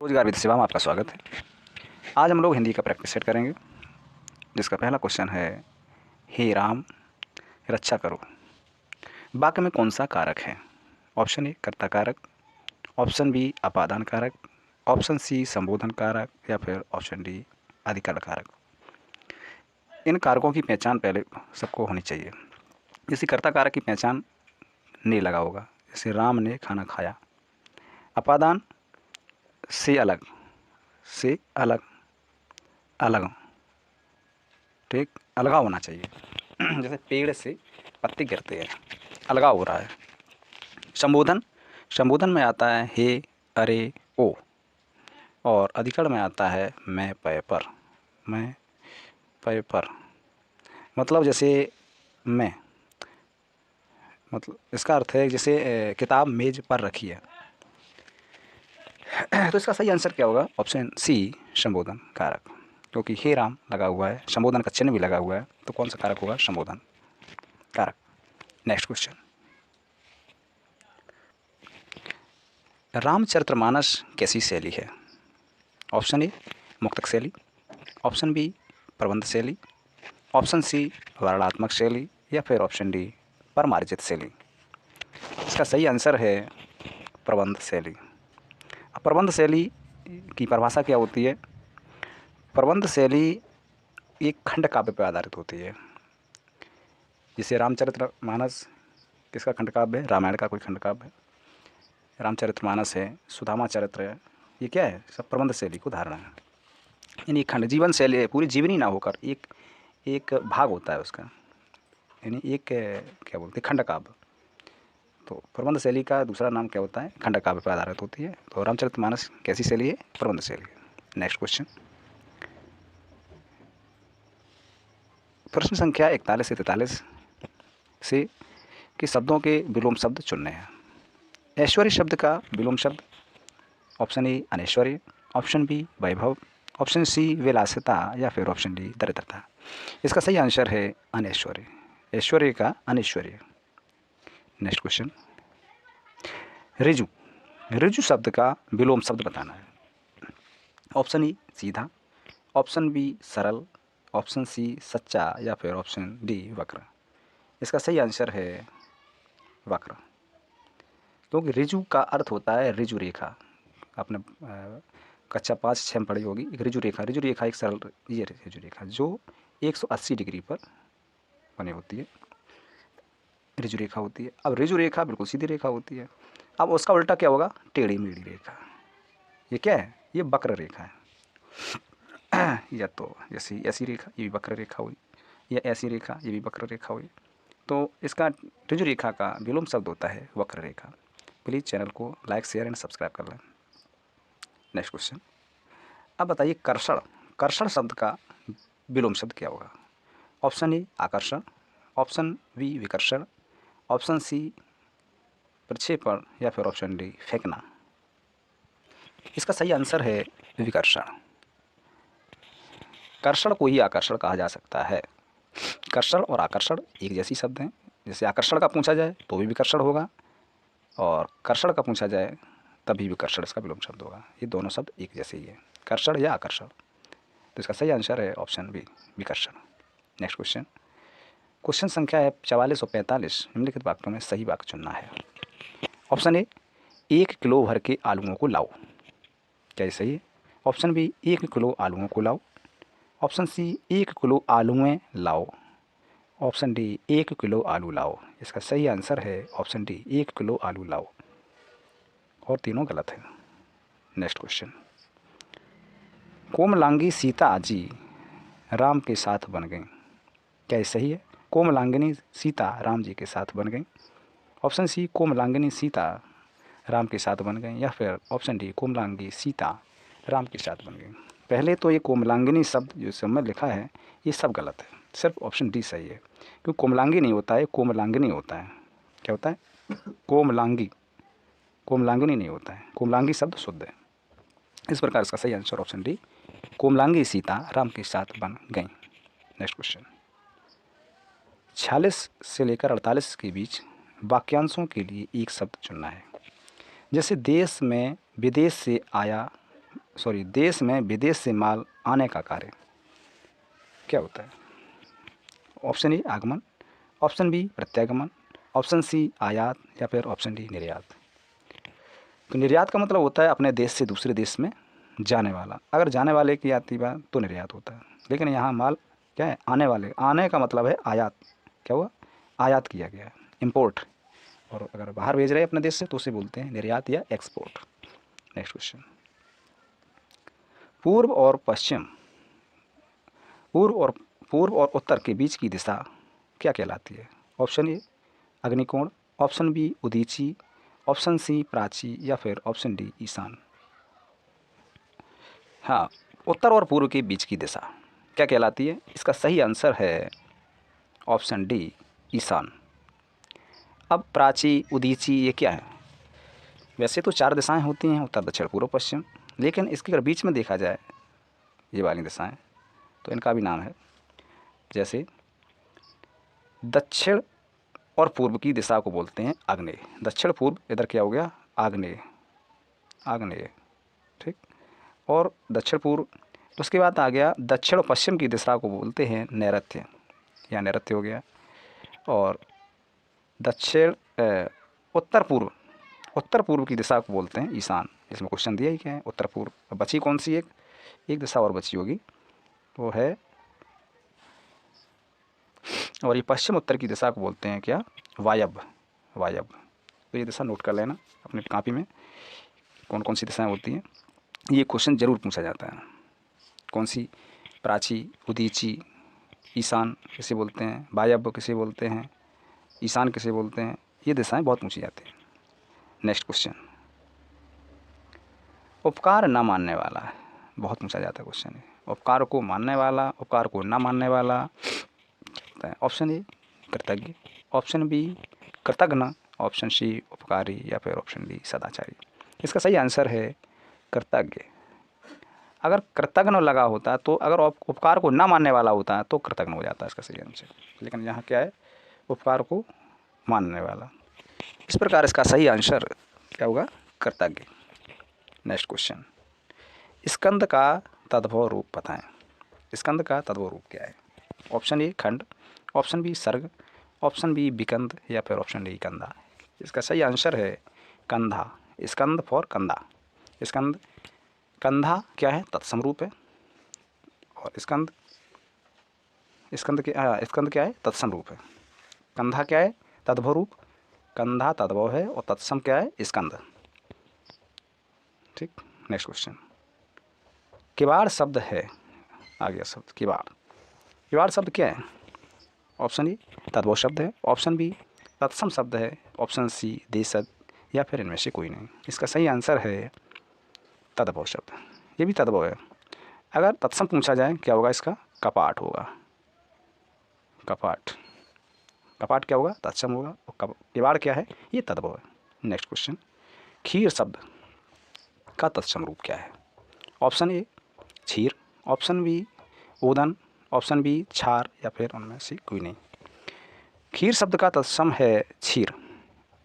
रोजगार वित्त सेवा में आपका स्वागत है। आज हम लोग हिंदी का प्रैक्टिस सेट करेंगे, जिसका पहला क्वेश्चन है, हे राम रक्षा करो। वाक्य में कौन सा कारक है? ऑप्शन ए कर्ता कारक, ऑप्शन बी अपादान कारक, ऑप्शन सी संबोधन कारक या फिर ऑप्शन डी अधिकरण कारक। इन कारकों की पहचान पहले सबको होनी चाहिए। जैसे कर्ता कारक की पहचान ने लगा होगा, जैसे राम ने खाना खाया। अपादान से अलग, से अलग, अलग, ठीक, अलगाव होना चाहिए। जैसे पेड़ से पत्ते गिरते हैं, अलगाव हो रहा है। संबोधन, संबोधन में आता है हे, अरे, ओ। और अधिकरण में आता है मैं पै पर, मैं पै पर। मतलब जैसे मैं, मतलब इसका अर्थ है जैसे किताब मेज पर रखी है। तो इसका सही आंसर क्या होगा? ऑप्शन सी संबोधन कारक, क्योंकि हे राम लगा हुआ है, संबोधन का चिन्ह भी लगा हुआ है, तो कौन सा कारक होगा? संबोधन कारक। नेक्स्ट क्वेश्चन, रामचरितमानस कैसी शैली है? ऑप्शन ए मुक्तक शैली, ऑप्शन बी प्रबंध शैली, ऑप्शन सी वर्णनात्मक शैली या फिर ऑप्शन डी परमार्जित शैली। इसका सही आंसर है प्रबंध शैली। अब प्रबंध शैली की परिभाषा क्या होती है? प्रबंध शैली एक खंड काव्य पर आधारित होती है। जैसे रामचरितमानस किसका खंड काव्य है? रामायण का कोई खंड काव्य है। रामचरितमानस है, सुदामा चरित्र है, ये क्या है? सब प्रबंध शैली को धारणा है। यानी खंड जीवन शैली है, पूरी जीवनी ना होकर एक एक भाग होता है उसका, यानी एक क्या बोलते हैं, खंड काव्य। तो प्रबंध शैली का दूसरा नाम क्या होता है? खंड काव्य पर आधारित होती है। तो रामचरितमानस कैसी शैली है? प्रबंध शैली। नेक्स्ट क्वेश्चन, प्रश्न संख्या 41 से 43 से कि शब्दों के विलोम शब्द चुनने हैं। ऐश्वर्य शब्द का विलोम शब्द, ऑप्शन ए अनैश्वर्य, ऑप्शन बी वैभव, ऑप्शन सी विलासिता या फिर ऑप्शन डी दरिद्रता। इसका सही आंसर है अनैश्वर्य, ऐश्वर्य का अनैश्वर्य। नेक्स्ट क्वेश्चन, ऋजु, ऋजु शब्द का विलोम शब्द बताना है। ऑप्शन ई सीधा, ऑप्शन बी सरल, ऑप्शन सी सच्चा या फिर ऑप्शन डी वक्र। इसका सही आंसर है वक्र, क्योंकि ऋजु का अर्थ होता है ऋजु रेखा। आपने कक्षा 5-6 में पढ़ी होगी। एक ऋजु रेखा, ऋजु रेखा एक सरल, ये ऋजु रेखा जो 180 डिग्री पर बनी होती है, ऋजु रेखा होती है। अब ऋजु रेखा बिल्कुल सीधी रेखा होती है। अब उसका उल्टा क्या होगा? टेढ़ी मेढ़ी रेखा। ये क्या है? ये वक्र रेखा है। या तो जैसे ऐसी रेखा, ये भी वक्र रेखा हुई, या ऐसी रेखा, ये भी वक्र रेखा हुई। तो इसका ऋजु रेखा का विलोम शब्द होता है वक्र रेखा। प्लीज़ चैनल को लाइक, शेयर एंड सब्सक्राइब कर लें। नेक्स्ट क्वेश्चन, अब बताइए कर्षण, कर्षण शब्द का विलोम शब्द क्या होगा? ऑप्शन ए आकर्षण, ऑप्शन बी विकर्षण, ऑप्शन सी प्रक्षेपण या फिर ऑप्शन डी फेंकना। इसका सही आंसर है विकर्षण। कर्षण को ही आकर्षण कहा जा सकता है। कर्षण और आकर्षण एक जैसी शब्द हैं। जैसे आकर्षण का पूछा जाए तो भी विकर्षण होगा, और कर्षण का पूछा जाए तभी विकर्षण इसका विलोम शब्द होगा। ये दोनों शब्द एक जैसे ही है, कर्षण या आकर्षण। तो इसका सही आंसर है ऑप्शन बी विकर्षण। नेक्स्ट क्वेश्चन, क्वेश्चन संख्या है 44 और 45। निम्नलिखित वाक्यों में सही वाक्य चुनना है। ऑप्शन ए 1 किलो भर के आलूओं को लाओ, क्या ये सही है? ऑप्शन बी 1 किलो आलूओं को लाओ, ऑप्शन सी 1 किलो आलूएँ लाओ, ऑप्शन डी 1 किलो आलू लाओ। इसका सही आंसर है ऑप्शन डी 1 किलो आलू लाओ, और तीनों गलत है। नेक्स्ट क्वेश्चन, कोमलांगी सीता जी राम के साथ बन गई, क्या ये सही है? कोमलांगिनी सीता राम जी के साथ बन गई। ऑप्शन सी कोमलांगिनी सीता राम के साथ बन गई, या फिर ऑप्शन डी कोमलांगी सीता राम के साथ बन गई। पहले तो ये कोमलांगिनी शब्द जो इसमें लिखा है ये सब गलत है, सिर्फ ऑप्शन डी सही है। क्योंकि कोमलांगी नहीं होता है, कोमलांगिनी होता है। क्या होता है? कोमलांगी, कोमलांगिनी नहीं होता है। कोमलांगी शब्द शुद्ध है। इस प्रकार इसका सही आंसर ऑप्शन डी कोमलांगी सीता राम के साथ बन गई। नेक्स्ट क्वेश्चन, 46 से लेकर 48 के बीच वाक्यांशों के लिए एक शब्द चुनना है। जैसे देश में विदेश से आया देश में विदेश से माल आने का कार्य क्या होता है? ऑप्शन ए आगमन, ऑप्शन बी प्रत्यागमन, ऑप्शन सी आयात या फिर ऑप्शन डी निर्यात। तो निर्यात का मतलब होता है अपने देश से दूसरे देश में जाने वाला। अगर जाने वाले की आती बात तो निर्यात होता है, लेकिन यहाँ माल क्या है? आने वाले। आने का मतलब है आयात। क्या हुआ? आयात किया गया, इम्पोर्ट। और अगर बाहर भेज रहे हैं अपने देश से तो उसे बोलते हैं निर्यात या एक्सपोर्ट। नेक्स्ट क्वेश्चन, पूर्व और पश्चिम, पूर्व और उत्तर के बीच की दिशा क्या कहलाती है? ऑप्शन ए अग्निकोण, ऑप्शन बी उदीची, ऑप्शन सी प्राची या फिर ऑप्शन डी ईशान। हाँ, उत्तर और पूर्व के बीच की दिशा क्या कहलाती है? इसका सही आंसर है ऑप्शन डी ईशान। अब प्राची, उदीची ये क्या है? वैसे तो 4 दिशाएं होती हैं, उत्तर दक्षिण पूर्व पश्चिम, लेकिन इसके अगर बीच में देखा जाए ये वाली दिशाएं तो इनका भी नाम है। जैसे दक्षिण और पूर्व की दिशा को बोलते हैं आग्नेय। दक्षिण पूर्व इधर क्या हो गया? आग्नेय, आग्नेय, ठीक। और दक्षिण पूर्व, उसके बाद आ गया दक्षिण पश्चिम की दिशा को बोलते हैं नैऋत्य, या नैऋत्य हो गया। और दक्षिण उत्तर पूर्व की दिशा को बोलते हैं ईशान। इसमें क्वेश्चन दिया ही क्या है? उत्तर पूर्व। अब बची कौन सी? एक दिशा और बची होगी, वो है, और ये पश्चिम उत्तर की दिशा को बोलते हैं क्या? वायव्य, वायव्य। तो ये दिशा नोट कर लेना अपनी कॉपी में, कौन कौन सी दिशाएं होती हैं। ये क्वेश्चन ज़रूर पूछा जाता है। कौन सी? प्राची, उदीची, ईशान किसे बोलते हैं, वायव्य किसे बोलते हैं, ईशान किसे बोलते हैं, ये दिशाएं बहुत पूछी जाती हैं। नेक्स्ट क्वेश्चन, उपकार न मानने वाला है, बहुत पूछा जाता है क्वेश्चन है। उपकार को मानने वाला, उपकार को न मानने वाला होता है। ऑप्शन ए कृतज्ञ, ऑप्शन बी कृतघ्न, ऑप्शन सी उपकारी या फिर ऑप्शन डी सदाचारी। इसका सही आंसर है कृतज्ञ। अगर कृतघ्न लगा होता तो, अगर उपकार को न मानने वाला होता तो कृतघ्न हो जाता है इसका सही आंसर, लेकिन यहाँ क्या है? उपकार को मानने वाला। इस प्रकार इसका सही आंसर क्या होगा? कृतज्ञ। नेक्स्ट क्वेश्चन, स्कंद का तद्भव रूप बताएं। स्कंद का तद्भव रूप क्या है? ऑप्शन ए खंड, ऑप्शन बी सर्ग, ऑप्शन बी विकंद या फिर ऑप्शन डी कंधा। इसका सही आंसर है कंधा। स्कंद फॉर कंधा। स्कंद, कंधा क्या है? तत्सम रूप है, और स्कंद क्या है? तत्सम रूप है। कंधा क्या है? तद्भव रूप। कंधा तद्भव है और तत्सम क्या है? स्कंद, ठीक। नेक्स्ट क्वेश्चन, किवाड़ शब्द है, आ गया शब्द किवाड़। किवाड़ शब्द क्या है? ऑप्शन ए तद्भव शब्द है, ऑप्शन बी तत्सम शब्द है, ऑप्शन सी देशज या फिर इनमें से कोई नहीं। इसका सही आंसर है तद्भव शब्द। ये भी तद्भव है। अगर तत्सम पूछा जाए क्या होगा इसका? कपाट होगा, कपाट। कपाट क्या होगा? तत्सम होगा। और किवाड़ क्या है? ये तद्भव है। नेक्स्ट क्वेश्चन, खीर शब्द का तत्सम रूप क्या है? ऑप्शन ए क्षीर, ऑप्शन बी ओदन, ऑप्शन बी छार या फिर उनमें से कोई नहीं। खीर शब्द का तत्सम है क्षीर।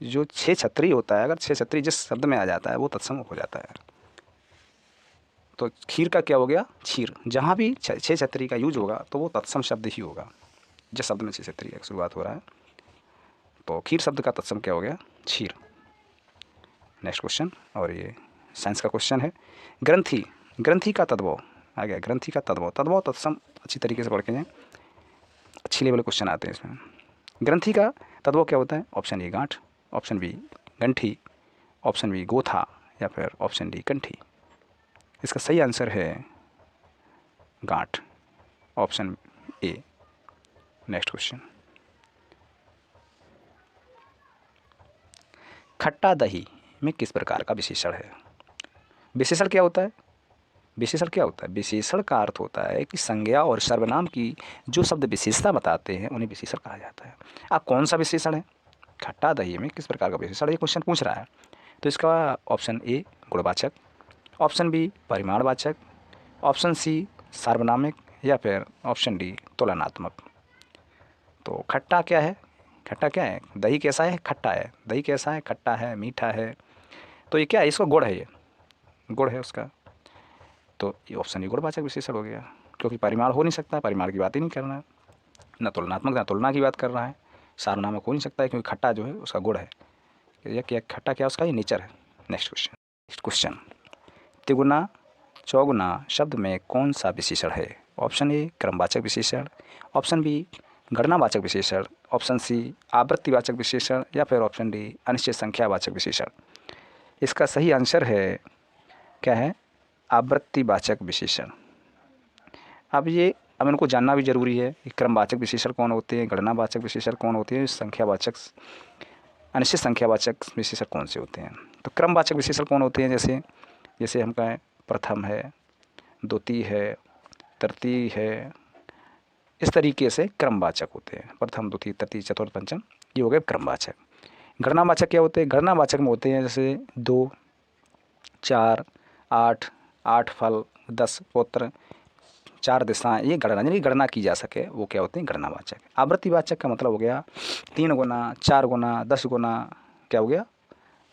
जो छः छत्री होता है, अगर छः छत्री जिस शब्द में आ जाता है वो तत्सम हो जाता है। तो खीर का क्या हो गया? क्षीर। जहाँ भी छः छत्री का यूज होगा तो वो तत्सम शब्द ही होगा, जिस शब्द में छः छत्री का शुरुआत हो रहा है। तो खीर शब्द का तत्सम क्या हो गया? क्षीर। नेक्स्ट क्वेश्चन, और ये साइंस का क्वेश्चन है। ग्रंथि, ग्रंथि का तद्भव आ गया। ग्रंथि का तद्भव, तद्भव तत्सम अच्छी तरीके से पढ़ के जाएं, अच्छी लेवल क्वेश्चन आते हैं इसमें। ग्रंथि का तद्भव क्या होता है? ऑप्शन ए गांठ, ऑप्शन बी गंठी, ऑप्शन बी गोथा या फिर ऑप्शन डी कंठी। इसका सही आंसर है गांठ, ऑप्शन ए। नेक्स्ट क्वेश्चन, खट्टा दही में किस प्रकार का विशेषण है? विशेषण क्या होता है? विशेषण क्या होता है? विशेषण का अर्थ होता है कि संज्ञा और सर्वनाम की जो शब्द विशेषता बताते हैं उन्हें विशेषण कहा जाता है। अब कौन सा विशेषण है? खट्टा दही में किस प्रकार का विशेषण, ये क्वेश्चन पूछ रहा है। तो इसका ऑप्शन ए गुणवाचक, ऑप्शन बी परिमाणवाचक, ऑप्शन सी सार्वनामिक या फिर ऑप्शन डी तुलनात्मक। तो खट्टा क्या है? खट्टा क्या है? दही कैसा है? खट्टा है। दही कैसा है? खट्टा है, मीठा है। तो ये क्या है? इसका गुण है, ये गुण है उसका। तो ये ऑप्शन ई गुणवाचक विशेषण हो गया, क्योंकि परिमाण हो नहीं सकता, परिमाण की बात ही नहीं करना है, न तुलनात्मक न तुलना की बात कर रहा है, सार्वनामक हो नहीं सकता है, क्योंकि खट्टा जो है उसका गुण है, या क्या खट्टा क्या उसका ये नेचर है। नेक्स्ट क्वेश्चन, तिगुना चौगुना शब्द में कौन सा विशेषण है? ऑप्शन ए क्रमवाचक विशेषण, ऑप्शन बी गणनावाचक विशेषण, ऑप्शन सी आवृत्तिवाचक विशेषण, या फिर ऑप्शन डी अनिश्चित संख्यावाचक विशेषण। इसका सही आंसर है क्या है? आवृत्तिवाचक विशेषण। अब इनको जानना भी जरूरी है कि क्रमवाचक विशेषण कौन होते हैं, गणनावाचक विशेषण कौन होते हैं, संख्यावाचक अनिश्चित संख्यावाचक विशेषण कौन से होते हैं। तो क्रमवाचक विशेषण कौन होते हैं? जैसे हम कहें प्रथम है, द्वितीय है, तृतीय है, इस तरीके से क्रमवाचक होते हैं। प्रथम, द्वितीय, तृतीय, चतुर्थ, पंचम, ये हो गए क्रमवाचक। गणनावाचक क्या होते हैं? गणनावाचक में होते हैं जैसे 2, 4, 8, 8 फल, 10 पुत्र, 4 दिशाएं, ये गणना यानी गणना की जा सके, वो क्या होते हैं? गणनावाचक। आवृत्तिवाचक का मतलब हो गया 3 गुना, 4 गुना, 10 गुना, क्या हो गया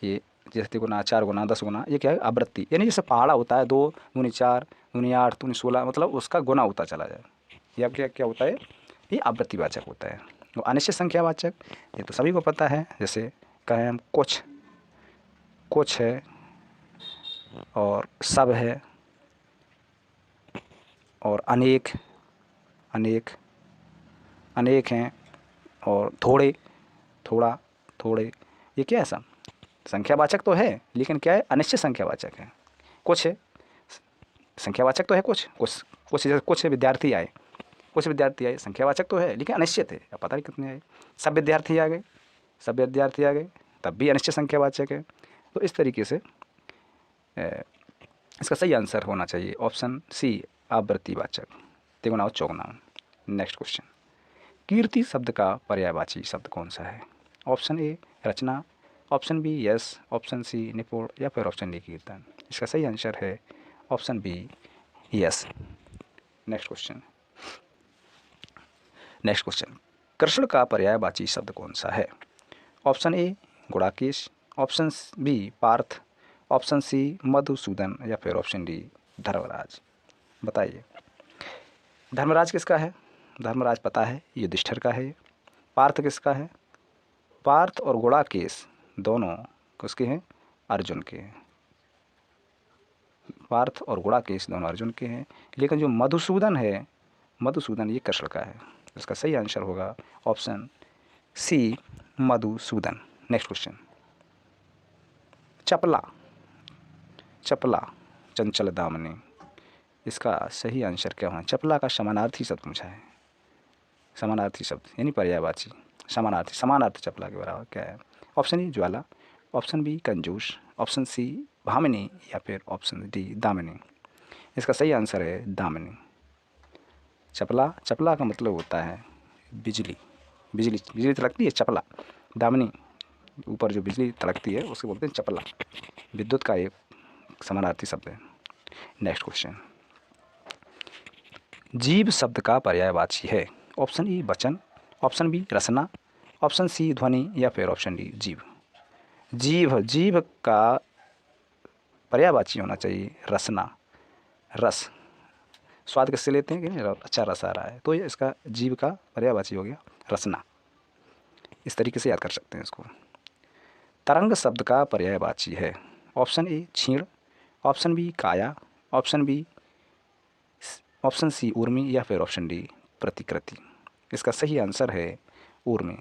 ये, जैसे गुना, 4 गुना, 10 गुना, ये क्या है? आवृत्ति, यानी जैसे पहाड़ा होता है 2 दूनी 4 दूनी 8 दूनी 16, मतलब उसका गुना होता चला जाए, ये क्या क्या होता है? ये आवृत्तिवाचक होता है। वो अनिश्चित संख्यावाचक, ये तो सभी को पता है, जैसे कहें हम कुछ है और सब है और अनेक हैं और थोड़े, ये क्या है? सब संख्यावाचक तो है, लेकिन क्या है? अनिश्चित संख्यावाचक है। कुछ है संख्यावाचक तो है, कुछ जैसे कुछ विद्यार्थी आए, संख्यावाचक तो है लेकिन अनिश्चित है, अब पता नहीं कितने आए। सब विद्यार्थी आ गए, तब भी अनिश्चित संख्यावाचक है। तो इस तरीके से इसका सही आंसर होना चाहिए ऑप्शन सी, आवृत्तिवाचक, तिगुना और चौगुना। नेक्स्ट क्वेश्चन, कीर्ति शब्द का पर्यायवाची शब्द कौन सा है? ऑप्शन ए रचना, ऑप्शन बी यश, ऑप्शन सी निपुण, या फिर ऑप्शन डी कीर्तन। इसका सही आंसर है ऑप्शन बी यश। नेक्स्ट क्वेश्चन, कृष्ण का पर्यायवाची शब्द कौन सा है? Option A Gudakesh, option B Partha, option C Madhusudan, या फिर ऑप्शन डी धर्मराज। बताइए, धर्मराज किसका है? धर्मराज पता है, युधिष्ठिर का है। पार्थ किसका है? पार्थ और गुड़ाकेश दोनों किसके हैं? अर्जुन के हैं। पार्थ और गुड़ाकेश दोनों अर्जुन के हैं, लेकिन जो मधुसूदन है, मधुसूदन ये कृष्ण का है। इसका सही आंसर होगा option C, Madhusudan. Next question, चपला चंचल दामिनी, इसका सही आंसर क्या होना? चपला का समानार्थी शब्द पूछा है, समानार्थी शब्द यानी पर्यायवाची, समानार्थी चपला के बराबर क्या है? ऑप्शन ए ज्वाला, ऑप्शन बी कंजूस, ऑप्शन सी भामिनी, या फिर ऑप्शन डी दामिनी। इसका सही आंसर है दामिनी। चपला का मतलब होता है बिजली तड़कती है चपला, दामिनी ऊपर जो बिजली तड़कती है उसको बोलते हैं चपला, विद्युत का एक समानार्थी शब्द है। नेक्स्ट क्वेश्चन, जीव शब्द का पर्यायवाची है? ऑप्शन ई वचन, ऑप्शन बी रसना, ऑप्शन सी ध्वनि, या फिर ऑप्शन डी जीव। जीव का पर्यायवाची होना चाहिए रसना, रस, स्वाद किससे लेते हैं कि अच्छा रस आ रहा है, तो ये इसका जीव का पर्यायवाची हो गया रसना। इस तरीके से याद कर सकते हैं इसको। तरंग शब्द का पर्यायवाची है? ऑप्शन ए क्षीण, ऑप्शन बी काया, ऑप्शन सी ऊर्मी, या फिर ऑप्शन डी प्रतिकृति। इसका सही आंसर है ऊर्मी,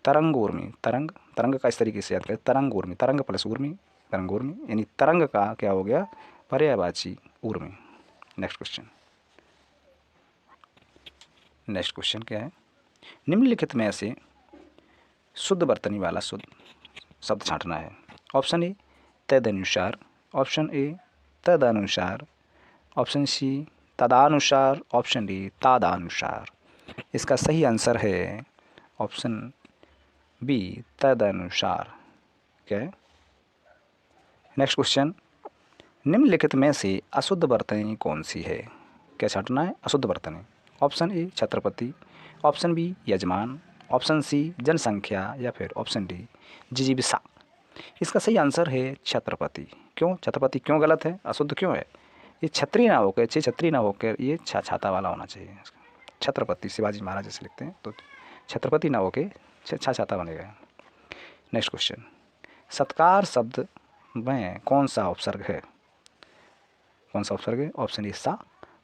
तरंग ऊर्मी, तरंग का इस तरीके से याद करें, तरंग ऊर्मी, तरंग प्लस ऊर्मी, तरंग ऊर्मी, यानी तरंग का क्या हो गया? पर्यायवाची ऊर्मी। नेक्स्ट क्वेश्चन क्या है? निम्नलिखित में से शुद्ध वर्तनी वाला शुद्ध शब्द छांटना है। ऑप्शन ए तदनुसार, ऑप्शन ए तदनुसार, ऑप्शन सी तदानुसार, ऑप्शन डी तादानुसार। इसका सही आंसर है ऑप्शन बी तदनुसार। क्या है? नेक्स्ट क्वेश्चन, निम्नलिखित में से अशुद्ध वर्तनी कौन सी है? क्या छांटना है? अशुद्ध वर्तनी। ऑप्शन ए छत्रपति, ऑप्शन बी यजमान, ऑप्शन सी जनसंख्या, या फिर ऑप्शन डी जिजीविसा। इसका सही आंसर है छत्रपति। क्यों छत्रपति क्यों गलत है, अशुद्ध क्यों है? ये छतरी ना होकर, छतरी ना होकर ये छाता वाला होना चाहिए। छत्रपति शिवाजी महाराज जैसे लिखते हैं तो छत्रपति ना होके छाता बनेगा। नेक्स्ट क्वेश्चन, सत्कार शब्द में कौन सा उपसर्ग है? कौन सा उपसर्ग है? ऑप्शन ए सा,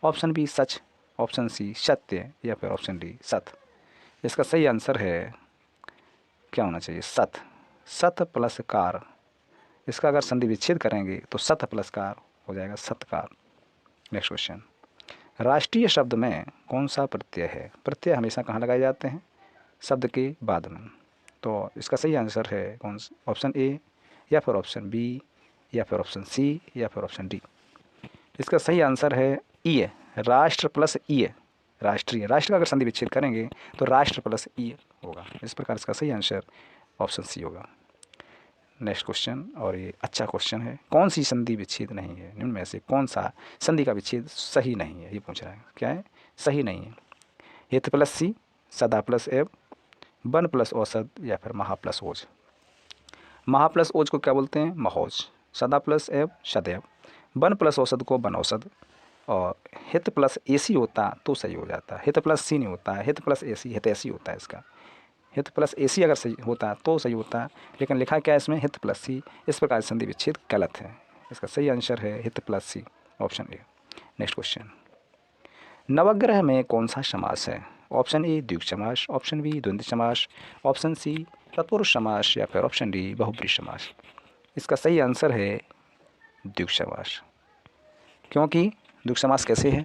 ऑप्शन बी सच, ऑप्शन सी सत्य या फिर ऑप्शन डी सत। इसका सही आंसर है क्या होना चाहिए? सत। सत प्लस कार, इसका अगर संधि विच्छेद करेंगे तो सत प्लस कार हो जाएगा सत्कार। नेक्स्ट क्वेश्चन, राष्ट्रीय शब्द में कौन सा प्रत्यय है? प्रत्यय हमेशा कहाँ लगाए जाते हैं? शब्द के बाद में। तो इसका सही आंसर है कौन सा? ऑप्शन ए या फिर ऑप्शन बी या फिर ऑप्शन सी या फिर ऑप्शन डी। इसका सही आंसर है ई है, राष्ट्र प्लस ई है। राष्ट्रीय, राष्ट्र का अगर संधि विच्छेद करेंगे तो राष्ट्र प्लस ई होगा। इस प्रकार इसका सही आंसर ऑप्शन सी होगा। नेक्स्ट क्वेश्चन, और ये अच्छा क्वेश्चन है, कौन सी संधि विच्छेद नहीं है? निम्न में से कौन सा संधि का विच्छेद सही नहीं है? ये पूछ रहा है। क्या है? सही नहीं है। हित प्लस सी, सदा प्लस एव, बन प्लस औसत या फिर महा प्लस ओज। महा प्लस ओज को क्या बोलते हैं? महोज। सदा प्लस एव सदैव, बन प्लस औसत को बन औसत, और हित प्लस एसी होता तो सही हो जाता। हित प्लस सी नहीं होता है, हित प्लस एसी हित ऐसी होता है। इसका हित प्लस एसी अगर सही होता तो सही होता, लेकिन लिखा क्या है इसमें? हित प्लस सी। इस प्रकार संधि विच्छेद गलत है। इसका सही आंसर है हित plus C, option A. Next question, नवग्रह में कौन सा समास है? ऑप्शन ए द्विगु समास, ऑप्शन बी द्वंद्व समास, ऑप्शन सी तत्पुरुष समास या फिर ऑप्शन डी बहुब्रीहि समास। इसका सही आंसर है द्विगु समास। क्योंकि द्विगु समास कैसे है?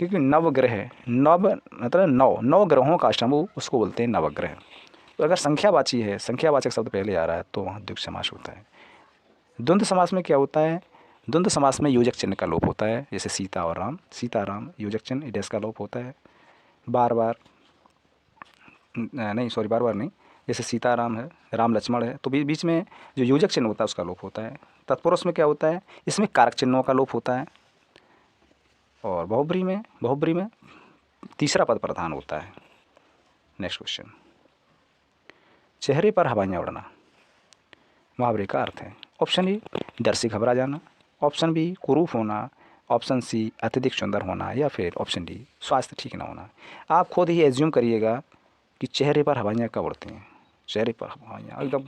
क्योंकि नवग्रह, नव मतलब नौ ग्रहों का समूह, उसको बोलते हैं नवग्रह। तो अगर संख्यावाची है, संख्यावाचक शब्द पहले आ रहा है तो वहाँ द्विगु समास होता है। द्वंद्व समास में क्या होता है? द्वंद्व समास में योजक चिन्ह का लोप होता है, जैसे सीता और राम। सीता राम योजक चिन्ह इडेस का लोप होता है। बार बार नहीं, जैसे सीता राम है, राम लक्ष्मण है, तो बीच में जो योजक चिन्ह होता है उसका लोप होता है। तत्पुरुष में क्या होता है? इसमें कारक चिन्हों का लोप होता है। और बहुब्रीहि में तीसरा पद प्रधान होता है। नेक्स्ट क्वेश्चन, चेहरे पर हवाइयाँ उड़ना मुहावरे का अर्थ है। ऑप्शन ए डर से घबरा जाना, ऑप्शन बी कुरूप होना, ऑप्शन सी अत्यधिक सुंदर होना या फिर ऑप्शन डी स्वास्थ्य ठीक ना होना। आप खुद ही एज्यूम करिएगा कि चेहरे पर हवाइयाँ कब उड़ती हैं। चेहरे पर हवाइयाँ एकदम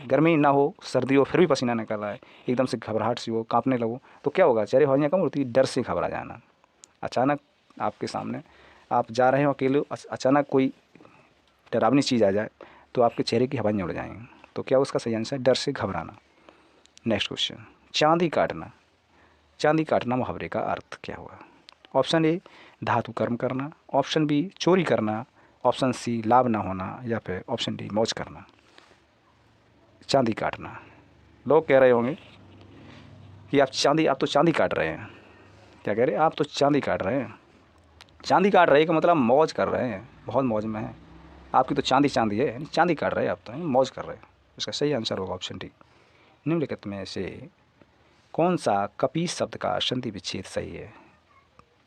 गर्मी ना हो, सर्दी हो, फिर भी पसीना निकल आए, एकदम से घबराहट सी हो, कांपने लगो, तो क्या होगा? चेहरे हवाइयाँ कब उड़ती? डर से घबरा जाना। अचानक आपके सामने आप जा रहे हो अकेले, अचानक कोई डरावनी चीज़ आ जाए तो आपके चेहरे की हवाइयाँ उड़ जाएंगी। तो क्या उसका सही आंसर है? डर से घबराना। नेक्स्ट क्वेश्चन, चांदी काटना। चांदी काटना मुहावरे का अर्थ क्या होगा? ऑप्शन ए धातु कर्म करना, ऑप्शन बी चोरी करना, ऑप्शन सी लाभ ना होना या फिर ऑप्शन डी मौज करना। चांदी काटना, लोग कह रहे होंगे कि आप तो चांदी काट रहे हैं। क्या कह रहे हैं? आप तो चांदी काट रहे हैं। चांदी काट रहे हैं का मतलब मौज कर रहे हैं, बहुत मौज में है। आपकी तो चांदी है, यानी चांदी काट रहे हैं आप, तो मौज कर रहे हैं। इसका सही आंसर होगा ऑप्शन डी। निम्नलिखित में से कौन सा कपीस शब्द का संधि विच्छेद सही है?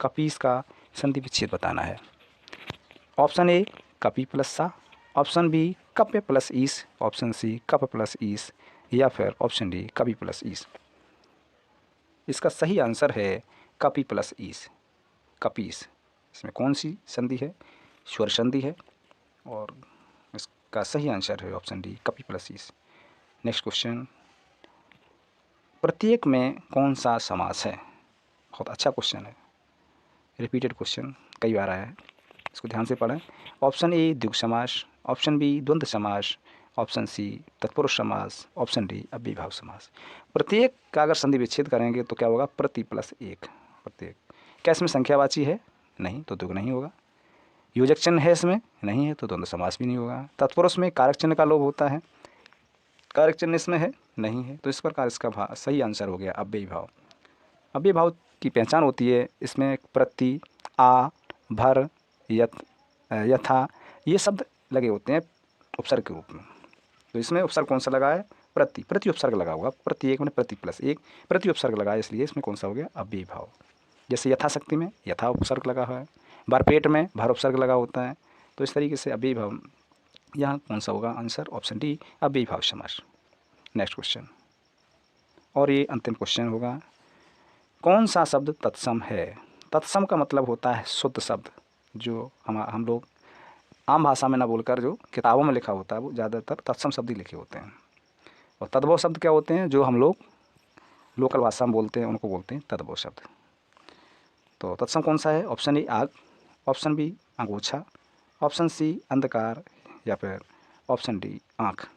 कपीस का संधि विच्छेद बताना है। ऑप्शन ए कपी प्लस सा, ऑप्शन बी कप प्लस ईस, ऑप्शन सी कप प्लस ईस या फिर ऑप्शन डी कपी प्लस ईस। इसका सही आंसर है कपी प्लस ईस, कपीस। इसमें कौन सी संधि है? स्वर संधि है, और इसका सही आंसर है ऑप्शन डी कपी प्लस ईस। नेक्स्ट क्वेश्चन, प्रत्येक में कौन सा समास है? बहुत अच्छा क्वेश्चन है, रिपीटेड क्वेश्चन कई बार आया है, इसको ध्यान से पढ़ें। ऑप्शन ए द्विगु समास, ऑप्शन बी द्वंद्व समास, ऑप्शन सी तत्पुरुष समास, ऑप्शन डी अव्ययीभाव समास। प्रत्येक का अगर संधि विच्छेद करेंगे तो क्या होगा? प्रति प्लस एक। प्रत्येक क्या इसमें संख्यावाची है? नहीं, तो द्विगु नहीं होगा। योजक चिन्ह है इसमें? नहीं है, तो द्वंद्व समास भी नहीं होगा। तत्पुरुष में कारक चिन्ह का लोप होता है? कारक चिन्ह इसमें है? नहीं है, तो इस प्रकार इसका सही आंसर हो गया अव्ययीभाव। अव्ययीभाव की पहचान होती है इसमें प्रति, आ, भर, यथ, यथा, ये शब्द लगे होते हैं उपसर्ग के रूप में। तो इसमें उपसर्ग कौन सा लगा है? प्रति उपसर्ग लगा हुआ। प्रति एक मैंने प्रति प्लस एक, प्रति उपसर्ग लगा है, इसलिए इसमें कौन सा हो गया? अव्ययीभाव। जैसे यथाशक्ति में यथा उपसर्ग लगा हुआ है, भरपेट में भर उपसर्ग लगा होता है। तो इस तरीके से अव्ययीभाव, यहाँ कौन सा होगा आंसर? ऑप्शन डी अव्ययीभाव समास। नेक्स्ट क्वेश्चन, और ये अंतिम क्वेश्चन होगा, कौन सा शब्द तत्सम है? तत्सम का मतलब होता है शुद्ध शब्द, जो हम लोग आम भाषा में ना बोलकर जो किताबों में लिखा होता है वो ज़्यादातर तत्सम शब्द ही लिखे होते हैं। और तद्भव शब्द क्या होते हैं? जो हम लोग लोकल भाषा में बोलते हैं उनको बोलते हैं तद्भव शब्द। तो तत्सम कौन सा है? ऑप्शन ए आग, ऑप्शन बी अंगोछा, ऑप्शन सी अंधकार, या फिर ऑप्शन डी आँख।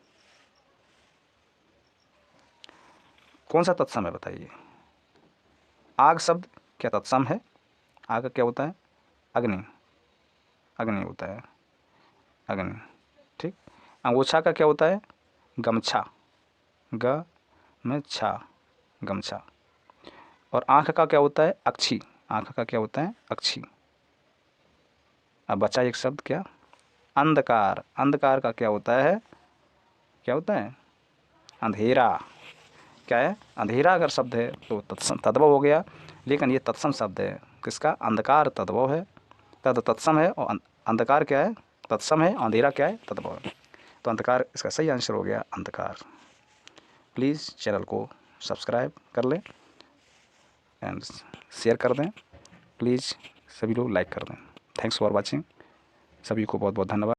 कौन सा तत्सम है बताइए? आग शब्द क्या तत्सम है? आग क्या होता है? अग्नि, अग्नि होता है, अग्नि, ठीक। अंगोछा का क्या होता है? गमछा, ग में छा, गमछा। और आँख का क्या होता है? अक्षी, आँख का क्या होता है? अक्षी। अब बचा एक शब्द क्या? अंधकार, अंधकार का क्या होता है? क्या होता है? अंधेरा। क्या है? अंधेरा अगर शब्द है तो तद्भव हो गया, लेकिन ये तत्सम शब्द है। किसका? अंधकार तद्भव है, तत्सम है, और अंधकार क्या है? तत्सम है, अंधेरा क्या है? तद्भव है। तो अंधकार इसका सही आंसर हो गया, अंधकार। प्लीज़ चैनल को सब्सक्राइब कर लें एंड शेयर कर दें। प्लीज़ सभी लोग लाइक कर दें। Thanks for watching. सभी को बहुत बहुत धन्यवाद।